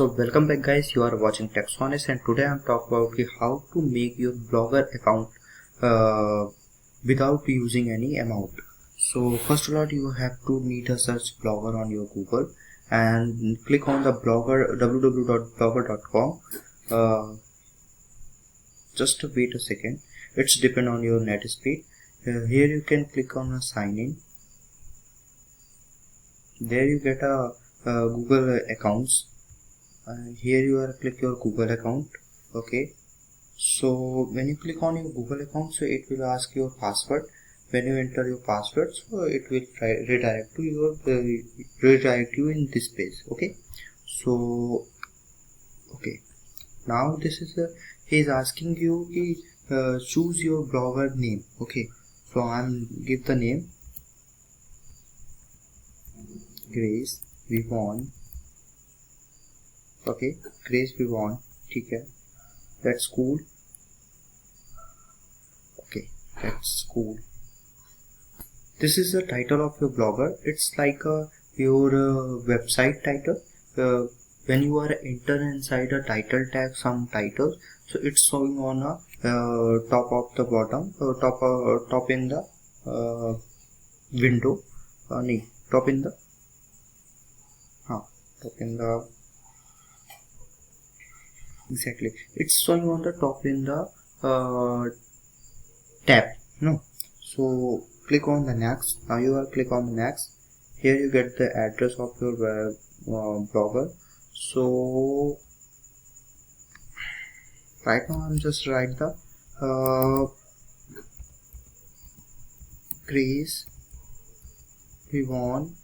So welcome back guys, you are watching Techsonish and today I am talking about how to make your blogger account without using any amount. So first of all you have to need a search blogger on your Google and click on the blogger www.blogger.com. Just wait a second, it's depend on your net speed. Here you can click on a sign in. There you get a Google accounts. Here you are click your Google account. Okay, so when you click on your Google account, so it will ask your password. When you enter your password, so it will redirect to your redirect you in this page. Okay, so okay, now this is he is asking you choose your blogger name. Okay, so I'm give the name Grace Vivon. Okay, Grace Vivon, ठीक है, that's cool. Okay, that's cool. This is the title of your blogger. It's like your website title. When you are enter inside a title tag some titles, so it's showing on a top of the bottom, top in the window. No, top in the top in the exactly. It's showing on the top in the tab. No, so click on the next. Now you are click on the next. Here you get the address of your blogger. So right now I'm just write the Grace Vivon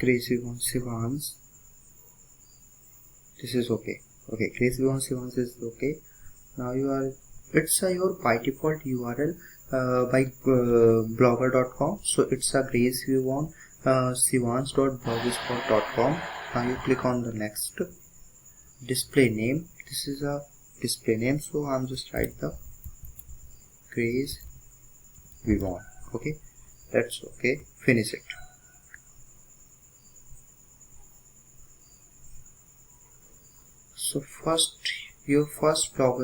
Grace Vivon Shivansh. This is okay. Okay, Grace Vivon Shivansh is okay. Now you are it's your by default URL by blogger.com. So it's a Grace Vivon shivansh.blogspot.com. Now you click on the next. Display name. This is a display name, so I'm just write the Grace Vivon. Okay, that's okay. Finish it. So first your first blog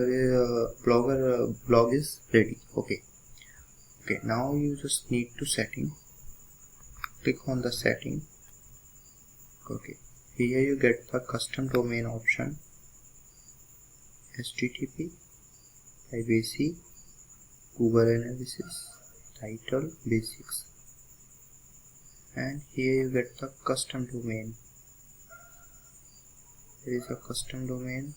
is ready. Okay, now you just need to setting. Click on the setting. Okay, here you get the custom domain option, HTTP, privacy, Google analysis, title, basics, and here you get the custom domain. There is a custom domain.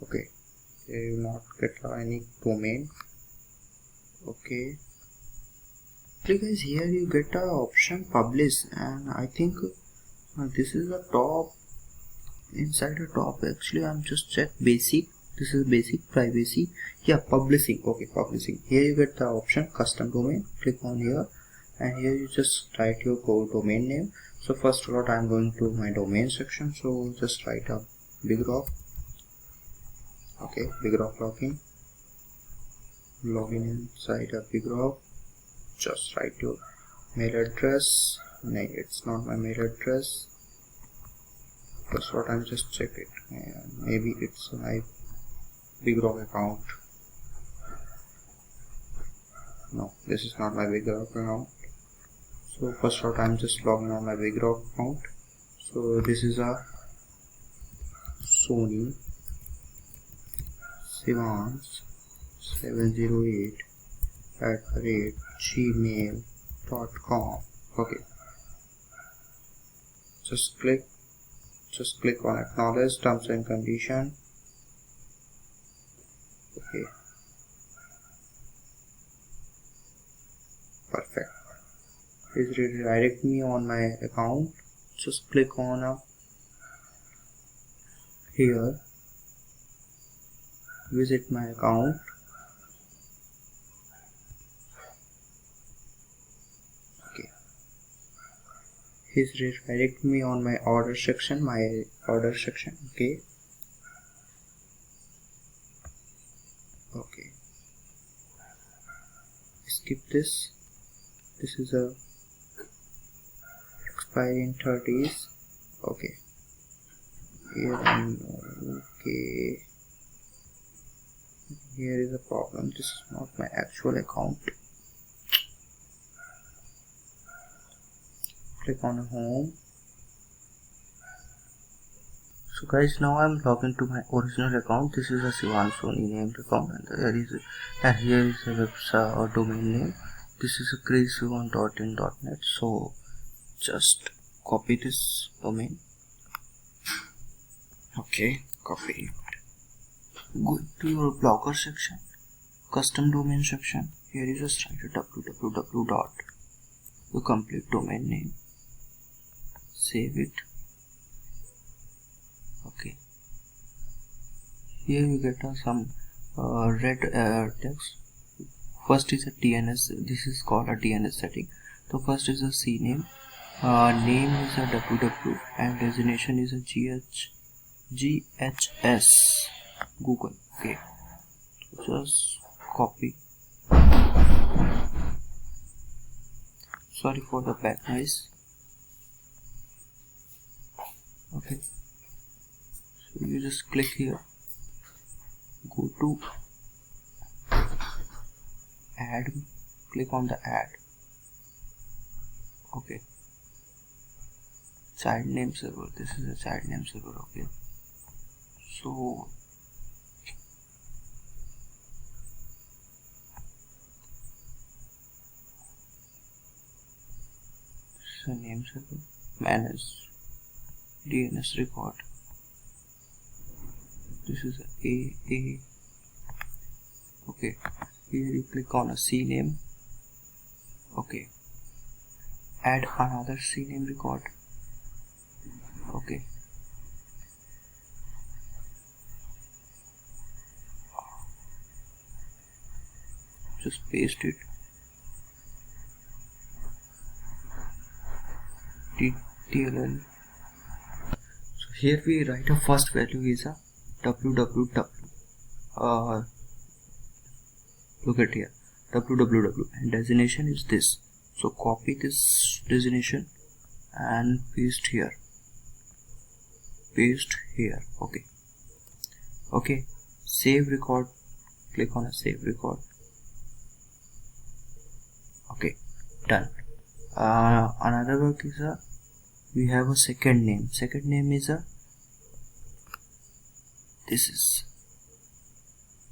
Okay, here you will not get any domain. Okay, guys, here you get the option publish, and I think this is the top. Inside the top, actually I'm just check basic. This is basic, privacy, yeah, publishing. Okay, publishing. Here you get the option custom domain. Click on here and here you just write your domain name. So first of all I'm going to my domain section, so just write up Bigrock. Okay, Bigrock login inside a Bigrock. Just write your mail address. No, it's not my mail address. That's what I'm just check it. Maybe it's my Bigrock account. No, this is not my Bigrock account. So first of all I'm just logging on my Bigrock account. So this is a Soni shivansh 708@gmail.com. Okay, just click on acknowledge terms and condition. Okay, perfect. It will redirect me on my account. Just click on here, visit my account. Okay, he's redirect me on my order section. Okay, skip this. This is a expiry in 30s. Okay, here okay, here is a problem. This is not my actual account. Click on home. So guys, now I'm logging to my original account. This is a shivansh soni named account, and here is a website or domain name. This is a crazy1.in.net. So just copy this domain. Okay, copy it. Go to your blogger section, custom domain section. Here is just write www dot the complete domain name. Save it. Okay. Here you get some red text. First is a DNS. This is called a DNS setting. So first is a CNAME. Name is a www and destination is a GHS Google. Okay. Just copy. Sorry for the back noise. Okay. So you just click here. Go to add. Click on the add. Okay. Child name server. This is a child name server. Okay. So this is a name server. Manage DNS record. This is a okay. Here you click on a CNAME. Okay. Add another CNAME record. Okay. Just paste it. TLL. So here we write a first value is a www. Look at here, www, and destination is this. So copy this destination and paste here. Paste here. Okay. Okay. Save record. Click on a save record. Okay. Done. Another work is we have a second name. Second name is this is.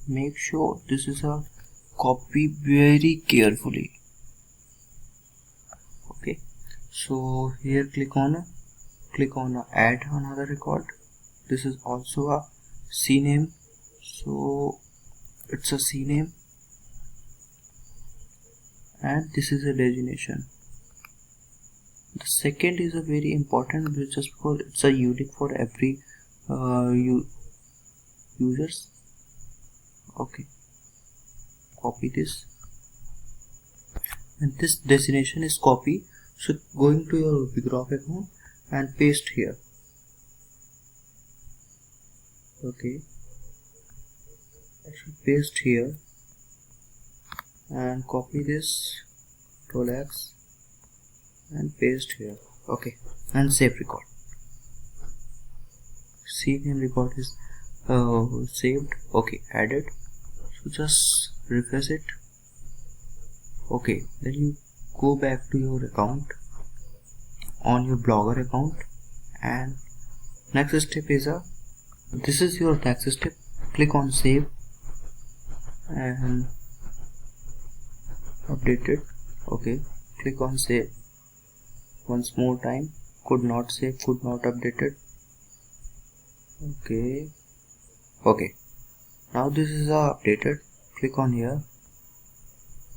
Make sure this is a copy very carefully. Okay. So here click on add another record. This is also a CNAME. So it's a CNAME. And this is a destination. The second is a very important just because it's a unique for every users. Okay, copy this, and this destination is copy. So going to your Bigrock account and paste here. Okay, actually paste here and copy this, Control X and paste here. Okay, and save record. CNAME record is saved. Okay, added. So just refresh it. Okay, then you go back to your account on your blogger account, and next step is this is your next step. Click on save and update it. Okay, click on save once more time. Could not save, could not update it. Okay. Okay, now this is updated. Click on here.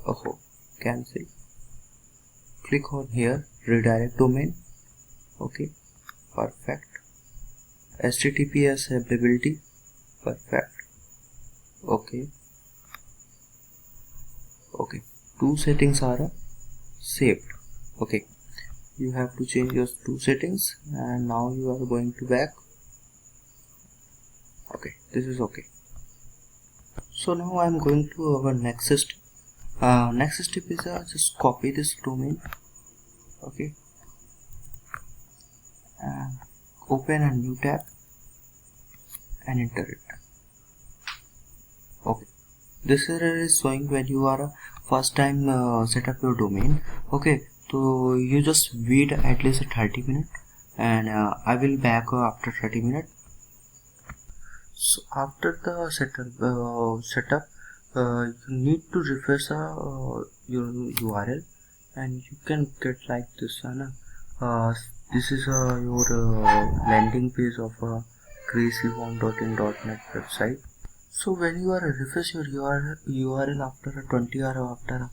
Oh, cancel. Click on here, redirect domain. Okay, perfect. HTTPS availability, perfect. Okay. Okay, two settings are saved. Okay, you have to change your two settings, and now you are going to back. Okay, this is okay. So now I am going to our next step. Next step is just copy this domain. Okay, and open a new tab and enter it. Okay, this error is showing when you are first time set up your domain. Okay, so you just wait at least 30 minutes, and I will back after 30 minutes. So after the setup, you need to refresh your URL, and you can get like this. This is your landing page of shivansh.in.net website. So when you are refresh your URL after 20 or after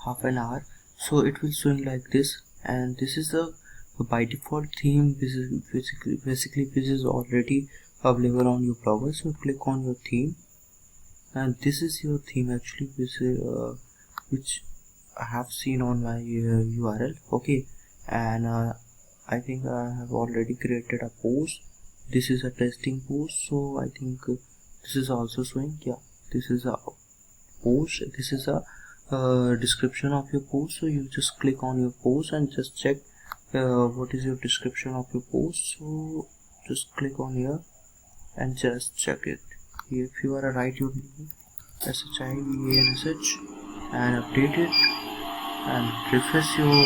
half an hour, so it will showing like this, and this is the by default theme. This is basically this is already available on your blogger. So click on your theme, and this is your theme actually, which I have seen on my URL. Okay, and I think I have already created a post. This is a testing post, so I think this is also showing. Yeah, this is a post. This is a description of your post. So you just click on your post and just check what is your description of your post. So just click on here and just check it. If you are write your name SHIVANSH and update it and refresh your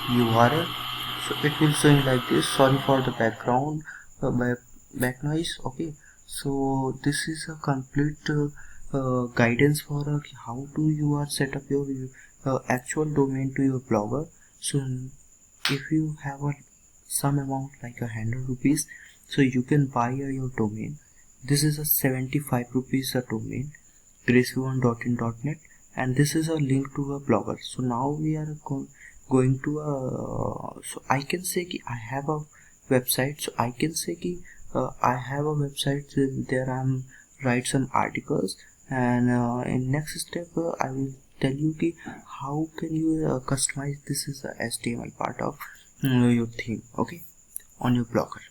URL, so it will showing like this. Sorry for the background back noise. Okay, so this is a complete guidance for how to you are set up your actual domain to your blogger. So if you have some amount like 100 rupees, so you can buy your domain. This is a 75 rupees a domain, graceone.in.net, and this is a link to a blogger. So now we are going to so I can say I have a website. So I can say I have a website there I'm write some articles, and in next step I will tell you how can you customize this is a HTML part of your theme, okay, on your blogger.